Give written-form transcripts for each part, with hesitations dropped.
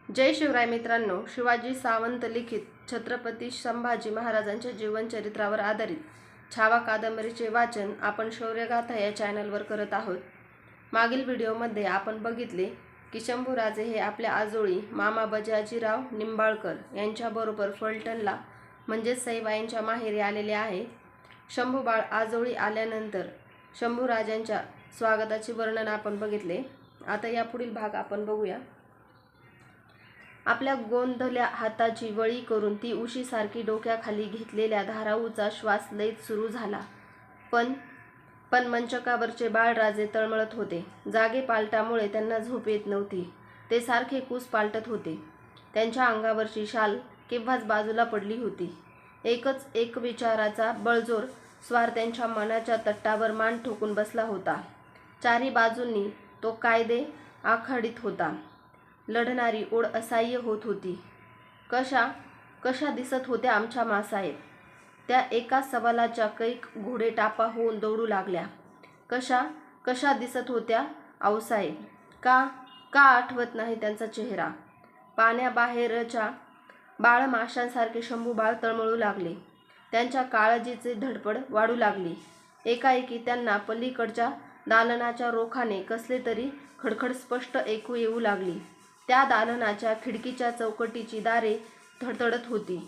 जय शिवराय मित्रांनो, शिवाजी सावंत लिखित छत्रपती संभाजी महाराजांच्या जीवनचरित्रावर आधारित छावा कादंबरीचे वाचन आपण शौर्यगाथा या चॅनलवर करत आहोत। मागील व्हिडिओमध्ये आपण बघितले की शंभूराजे हे आपल्या आजोळी मामा बजाजीराव निंबाळकर यांच्याबरोबर फलटणला म्हणजेच सईबाईंच्या माहेरी आलेले आहे। शंभूबाळ आजोळी आल्यानंतर शंभूराजांच्या स्वागताचे वर्णन आपण बघितले। आता यापुढील भाग आपण बघूया। आपल्या गोंधल्या हाताची वळी करून ती उशीसारखी डोक्याखाली घेतलेल्या धाराऊचा श्वास लयच सुरू झाला। पण मंचकावरचे बाळराजे तळमळत होते। जागे पालटामुळे त्यांना झोप येत नव्हती। ते सारखे कूस पालटत होते। त्यांच्या अंगावरची शाल केव्हाच बाजूला पडली होती। एकच एक विचाराचा बळजोर स्वार त्यांच्या मनाच्या तट्टावर मान ठोकून बसला होता। चारी बाजूंनी तो कायदे आखडीत होता। लढणारी ओढ असह्य होत होती। कशा दिसत होत्या आमच्या मासाहेब? त्या एका सवालाच्या कैक घोडे टापा होऊन दौडू लागल्या। कशा दिसत होत्या आऊसाहेब? का आठवत नाही त्यांचा चेहरा? पाण्याबाहेरच्या बाळमाशांसारखे शंभूबाळ तळमळू लागले। त्यांच्या काळजीची धडपड वाढू लागली। एकाएकी त्यांना पलीकडच्या दालनाच्या रोखाने कसले तरी खडखड स्पष्ट ऐकू येऊ लागली। त्या दालनाच्या खिडकीच्या चौकटीची दारे धडधडत होती।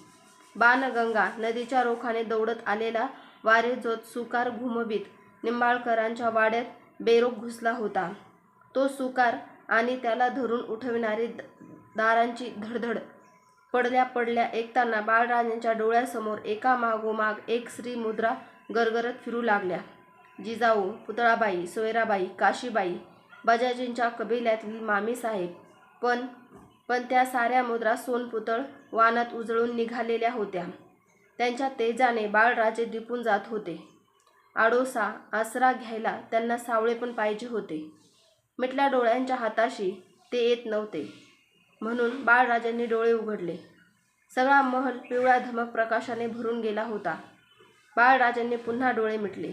बाणगंगा नदीच्या रोखाने दौडत आलेला वारेझोत सुकार घुमवीत निंबाळकरांच्या वाड्यात बेरोख घुसला होता। तो सुकार आणि त्याला धरून उठविणारी दारांची धडधड पडल्या ऐकताना बाळराजांच्या डोळ्यासमोर एकामागोमाग एक स्त्रीमुद्रा गरगरत फिरू लागल्या। जिजाऊ, पुतळाबाई, सोयराबाई, काशीबाई, बजाजींच्या कबिल्यातील मामीसाहेब। पण त्या साऱ्या मुद्रा सोनपुतळ वानात उजळून निघालेल्या होत्या। त्यांच्या तेजाने बाळराजे दिपून जात होते। आडोसा आसरा घ्यायला त्यांना सावळे पण पाहिजे होते। मिटल्या डोळ्यांच्या हाताशी ते येत नव्हते। म्हणून बाळराजांनी डोळे उघडले। सगळा महल पिवळ्या धमक प्रकाशाने भरून गेला होता। बाळराजांनी पुन्हा डोळे मिटले।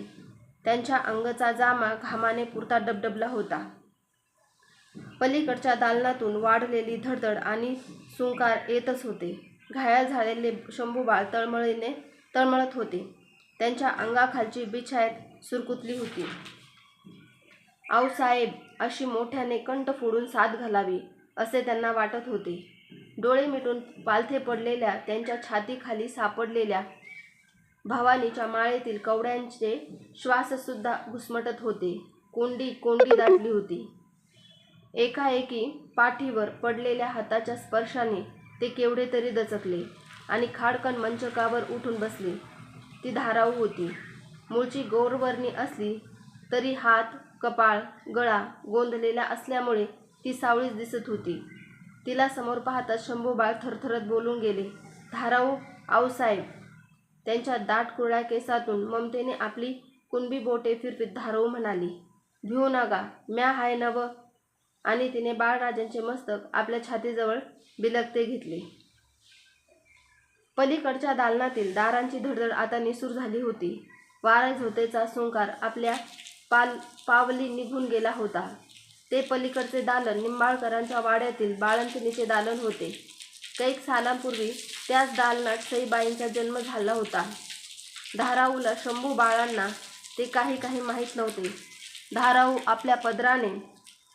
त्यांच्या अंगचा जामा घामाने पुरता डबडबला होता। पलीकडच्या दालनातून वाढलेली धडधड आणि सुंकार येतच होते। घायाळ झालेले शंभूबाळ तळमळत होते। त्यांच्या अंगाखालची बिछायत सुरकुतली होती। आऊसाहेब अशी मोठ्याने कंठ फोडून साद घालावी असे त्यांना वाटत होते। डोळे मिटून पालथे पडलेल्या त्यांच्या छातीखाली सापडलेल्या भवानीच्या माळेतील कवड्यांचे श्वाससुद्धा घुसमटत होते। कोंडी दाटली होती। एकाएकी पाठीवर पडलेल्या हाताच्या स्पर्शाने ते केवढे तरी दचकले आणि खाडकन मंचकावर उठून बसले। ती धाराऊ होती। मूळची गौरवर्णी असली तरी हात, कपाळ, गळा गोंधलेला असल्यामुळे ती सावळीच दिसत होती। तिला समोर पाहताच शंभूबाळ थरथरत बोलून गेले, धाराऊ आऊसाहेब। त्यांच्या दाट कुरळ्या केसातून ममतेने आपली कुणबी बोटे फिरवीत धाराऊ म्हणाली, भिवू नका, म्या हाय नव। आणि तिने बाळराजांचे मस्तक आपल्या छातीजवळ बिलगते घेतले। पलीकडच्या दालनातील दारांची धडधड आता निसूर झाली होती। वारेझोतेचा सुंकार आपल्या पावली निघून गेला होता। ते पलीकडचे दालन निंबाळकरांच्या वाड्यातील बाळंतिणीचे दालन होते। कैक सालांपूर्वी त्याच दालनात सईबाईंचा जन्म झाला होता। धाराऊला शंभूबाळांना ते काही माहीत नव्हते। धाराऊ आपल्या पदराने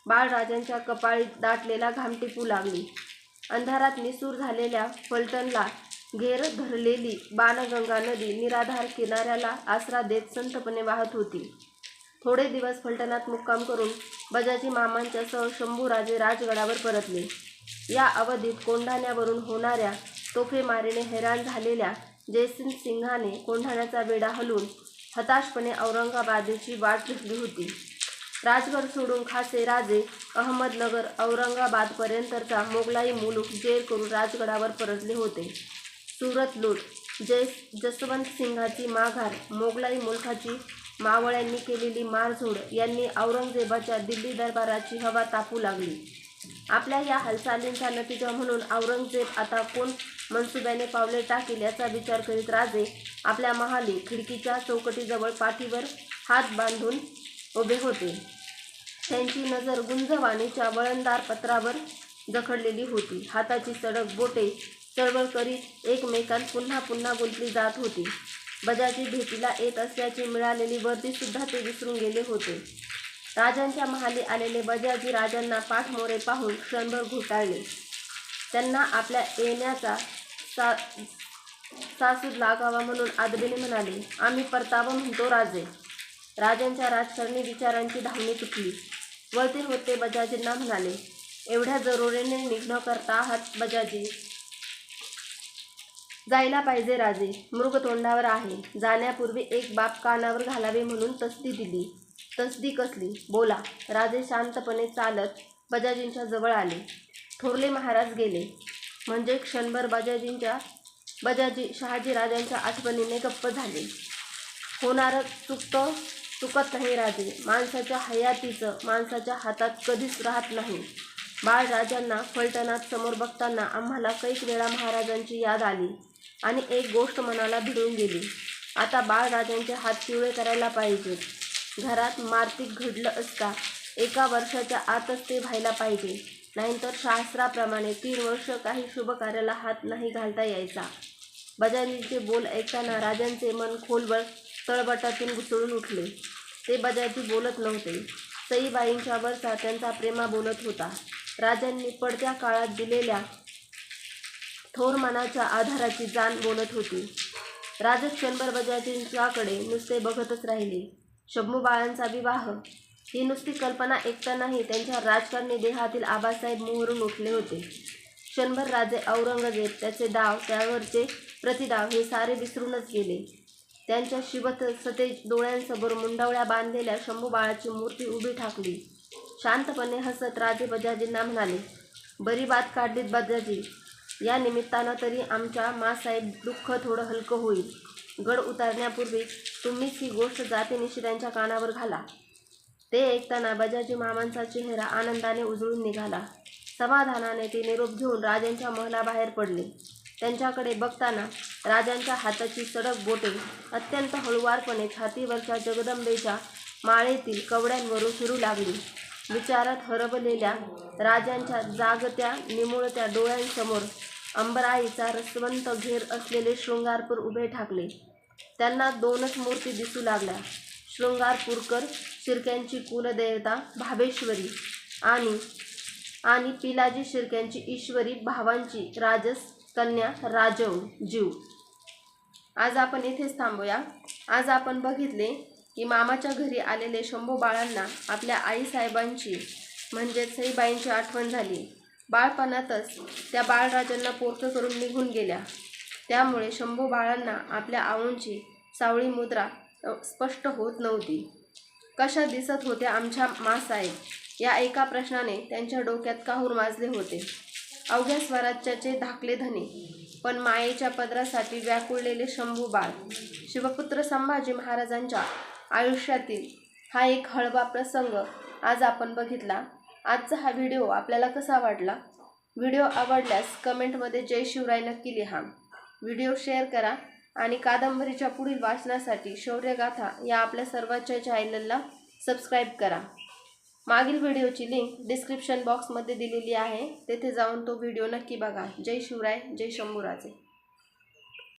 बाळराजांच्या कपाळी दाटलेला घाम टिपू लागली। अंधारात निसूर झालेल्या फलटणला घेर धरलेली बाणगंगा नदी निराधार किनाऱ्याला आसरा देत संथपणे वाहत होती। थोडे दिवस फलटणात मुक्काम करून बजाजी मामांच्यासह शंभूराजे राजगडावर परतले। या अवधीत कोंढाण्यावरून होणाऱ्या तोफेमारीने हैराण झालेल्या जयसिंहाने कोंढाण्याचा वेढा हलवून हताशपणे औरंगाबादेची वाट धरली होती। राजगड सोडून खासे राजे अहमदनगर औरंगाबादपर्यंतचा मोगलाई मुलूक जेर करून राजगडावर परतले होते। सुरत लूट, जसवंत सिंहाची माघार, मोगलाई मुलखाची मावळ्यांनी केलेली मारझोड यांनी औरंगजेबाच्या दिल्ली दरबाराची हवा तापू लागली। आपल्या या हालचालींचा नतीजा म्हणून औरंगजेब आता कोण मनसुब्याने पावले टाकेल याचा विचार करीत राजे आपल्या महाली खिडकीच्या चौकटीजवळ पाठीवर हात बांधून उभे होते। त्यांची नजर गुंजवाणीच्या वळणदार पत्रावर जखडलेली होती. हाताची सडक बोटे चळवळ करीत एकमेकांत पुन्हा पुन्हा गुंतली जात होती. बजाजी भेटीला येत असल्याची मिळालेली वर्दी सुद्धा ते विसरून गेले होते. राजांच्या महाली आलेले बजाजी राजांना पाठमोरे पाहून क्षणभर घोटाळले. त्यांना आपल्या येण्याचा सासूद लागावा म्हणून आदबीने म्हणाले, आम्ही परतावं म्हणतो राजे. राजांच्या राजकारणी विचारांची धावणी तुटली. वळते होते बजाजींना म्हणाले, एवढ्या जरुरीने निघणं करता आहात बजाजी? जायला पाहिजे राजे. मृग तोंडावर आहे. जाण्यापूर्वी एक बाब कानावर घालावे म्हणून तसदी दिली. तसदी कसली? बोला. राजे शांतपणे चालत बजाजींच्या जवळ आले. थोरले महाराज गेले म्हणजे क्षणभर बजाजी शहाजी राजांच्या आठवणीने गप्प झाले. होणारं चुकत नाही राजे. माणसाच्या हयातीचं माणसाच्या हातात कधीच राहत नाही. बाळराजांना फलटणात समोर बघताना आम्हाला कैक वेळा महाराजांची याद आली आणि एक गोष्ट मनाला भिडून गेली. आता बाळराजांचे हात पिवळे करायला पाहिजेत. घरात मार्तिक घडलं असता 1 वर्षाच्या आतच ते व्हायला पाहिजे. नाहीतर शास्त्राप्रमाणे 3 वर्ष काही शुभ कार्याला हात नाही घालता यायचा. बजाजींचे बोल ऐकताना राजांचे मन खोलवर तळबटातून घुसळून उठले. ते बजाजी बोलत नव्हते. सईबाईंच्या वरचा त्यांचा प्रेमा बोलत होता. राजांनी पडत्या काळात दिलेल्या थोर मनाच्या आधाराची जाण बोलत होती. राजे क्षणभर बजाजींच्याकडे नुसते बघतच राहिले. शंभू बाळांचा विवाह ही नुसती कल्पना ऐकतानाही त्यांच्या राजकारणी देहातील आबासाहेब मोहरून उठले होते. क्षणभर राजे औरंगजेब, त्याचे डाव, त्यावरचे प्रतिडाव हे सारे विसरूनच गेले. त्यांच्या शिवत सतेज डोळ्यांसमोर मुंडावळ्या बांधलेल्या शंभू बाळाची मूर्ती उभी ठाकली. शांतपणे हसत राजे बजाजींना म्हणाले, बरी बात काढलीत बजाजी. या निमित्तानं तरी आमच्या मासाहेब दुःख थोडं हलकं होईल. गड उतरण्यापूर्वी तुम्हीच ही गोष्ट जातीनिशी त्यांच्या कानावर घाला. ते ऐकताना बजाजी मामांचा चेहरा आनंदाने उजळून निघाला. समाधानाने ते निरोप घेऊन राजांच्या महलाबाहेर पडले. त्यांच्याकडे बघताना राजांच्या हाताची सडक बोटे अत्यंत हळुवारपणे छातीवरच्या जगदंबेच्या माळेतील कवड्यांवरून फिरू लागली. विचारात हरवलेल्या राजांच्या जागत्या निमुळत्या डोळ्यांसमोर अंबराईचा रसवंत घेर असलेले शृंगारपूर उभे ठाकले. त्यांना 2च मूर्ती दिसू लागल्या. शृंगारपूरकर शिर्क्यांची कुलदेवता भावेश्वरी आणि पिलाजी शिर्क्यांची ईश्वरी भावांची राजस कन्या जीव. आज आपण इथेच थांबूया. आज आपण बघितले की मामाच्या घरी आलेले शंभू बाळांना आपल्या आईसाहेबांची म्हणजेच सईबाईंची आठवण झाली. बाळपणातच त्या बाळराजांना पोरकं करून निघून गेल्या. त्यामुळे शंभू बाळांना आपल्या आऊंची सावळी मुद्रा स्पष्ट होत नव्हती. कशा दिसत होत्या आमच्या मासाहेब, या एका प्रश्नाने त्यांच्या डोक्यात काहूर माजले होते. अवघ्या स्वराज्याचे धाकले धने पण मायेच्या पदरासाठी व्याकुळलेले शंभू बाळ, शिवपुत्र संभाजी महाराजांच्या आयुष्यातील हा एक हळवा प्रसंग आज आपण बघितला. आजचा हा व्हिडिओ आपल्याला कसा वाटला? व्हिडिओ आवडल्यास कमेंटमध्ये जय शिवराय नक्की लिहा. व्हिडिओ शेअर करा आणि कादंबरीच्या पुढील वाचनासाठी शौर्यगाथा या आपल्या सर्वांच्या चॅनलला सबस्क्राईब करा. मागील व्हिडिओची लिंक डिस्क्रिप्शन बॉक्समध्ये दिलेली आहे. तेथे जाऊन तो व्हिडिओ नक्की बघा. जय शिवराय, जय शंभूराजे.